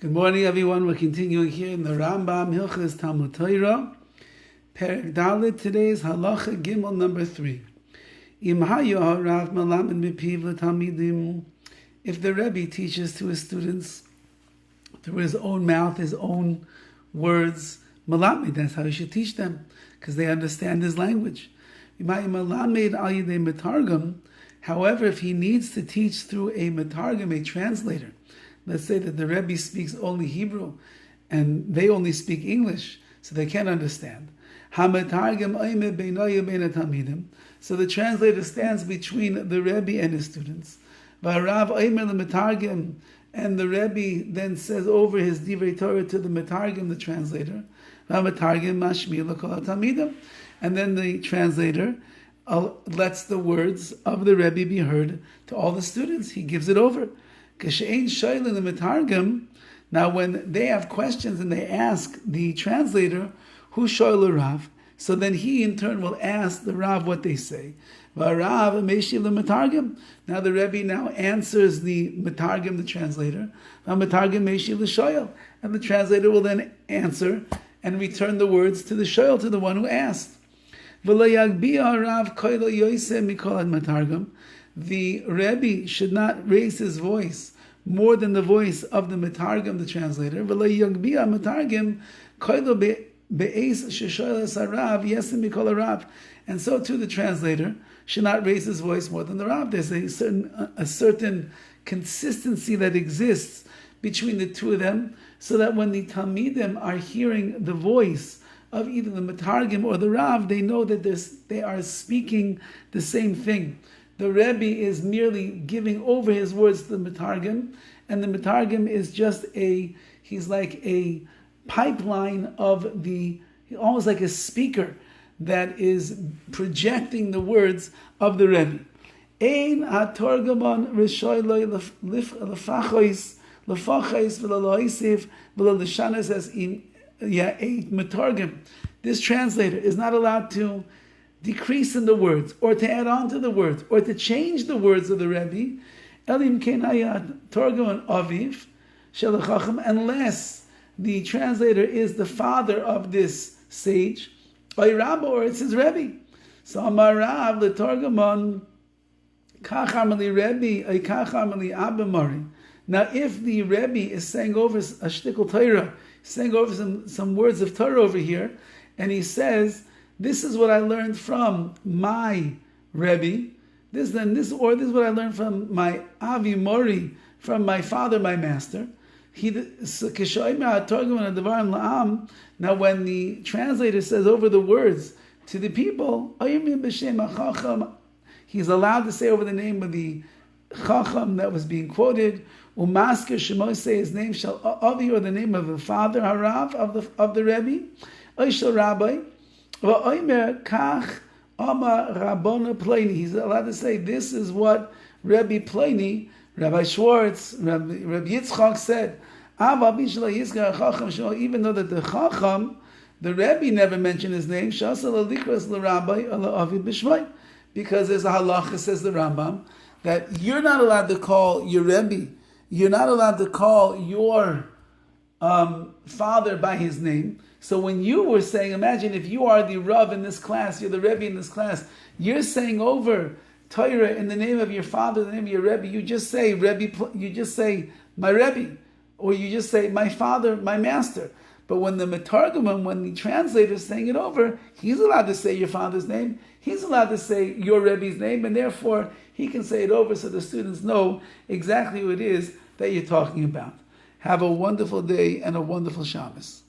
Good morning, everyone. We're continuing here in the RAMBAM, Hilchos Talmud Torah, Perek Dalet. Today's Halacha Gimel number 3. Im hayo harav malamed mipiv l'talmidim. If the Rabbi teaches to his students through his own mouth, his own words, malamed, that's how you should teach them, because they understand his language. Malamed al yedei metargum. However, if he needs to teach through a metargum, a translator, let's say that the Rebbe speaks only Hebrew and they only speak English, so they can't understand. So the translator stands between the Rebbe and his students. And the Rebbe then says over his Divrei Torah to the Metargim, the translator. And then the translator lets the words of the Rebbe be heard to all the students. He gives it over. Now, when they have questions and they ask the translator, who shoyl Rav, so then he in turn will ask the Rav what they say. Now the Rebbe now answers the Metargim, the translator. And the translator will then answer and return the words to the shoyl, to the one who asked. The Rebbe should not raise his voice more than the voice of the Metargim, the translator. And so too the translator should not raise his voice more than the Rav. There's a certain consistency that exists between the two of them, so that when the Talmidim are hearing the voice of either the Metargim or the Rav, they know that they are speaking the same thing. The Rebbe is merely giving over his words to the Metargim, and the Metargim is just he's like a pipeline of almost like a speaker that is projecting the words of the Rebbe. Ein hatorgamon rishoy lefachos v'laloisif v'lalishanas as in a Metargim. This translator is not allowed to decrease in the words, or to add on to the words, or to change the words of the Rebbe, unless the translator is the father of this sage, or it's his Rebbe. So Amarav l'torgamon kachamali Rebbe kachamali abamari. Now, if the Rebbe is saying over a shtickle Torah, saying over some words of Torah over here, and he says, this is what I learned from my Rebbe. This is what I learned from my Avi Mori, from my father, my master. Now, when the translator says over the words to the people, he's allowed to say over the name of the Chacham that was being quoted. Umasker Shemo, say his name shall Avi, or the name of the father Harav of the Rebbe, Oishel Rabbi. He's allowed to say, this is what Rabbi Pliny, Rabbi Schwartz, Rabbi Yitzchak said. Even though that the Chacham, the Rebbe never mentioned his name, because there's a halacha, says the Rambam, that you're not allowed to call your Rebbe, you're not allowed to call your father by his name. So when you were saying, imagine if you are the Rav in this class, you're the Rebbe in this class, you're saying over Torah in the name of your father, the name of your Rebbe, you just say my Rebbe, or you just say my father, my master. But when the Metargum, when the translator is saying it over, he's allowed to say your father's name, he's allowed to say your Rebbe's name, and therefore he can say it over so the students know exactly who it is that you're talking about. Have a wonderful day and a wonderful Shabbos.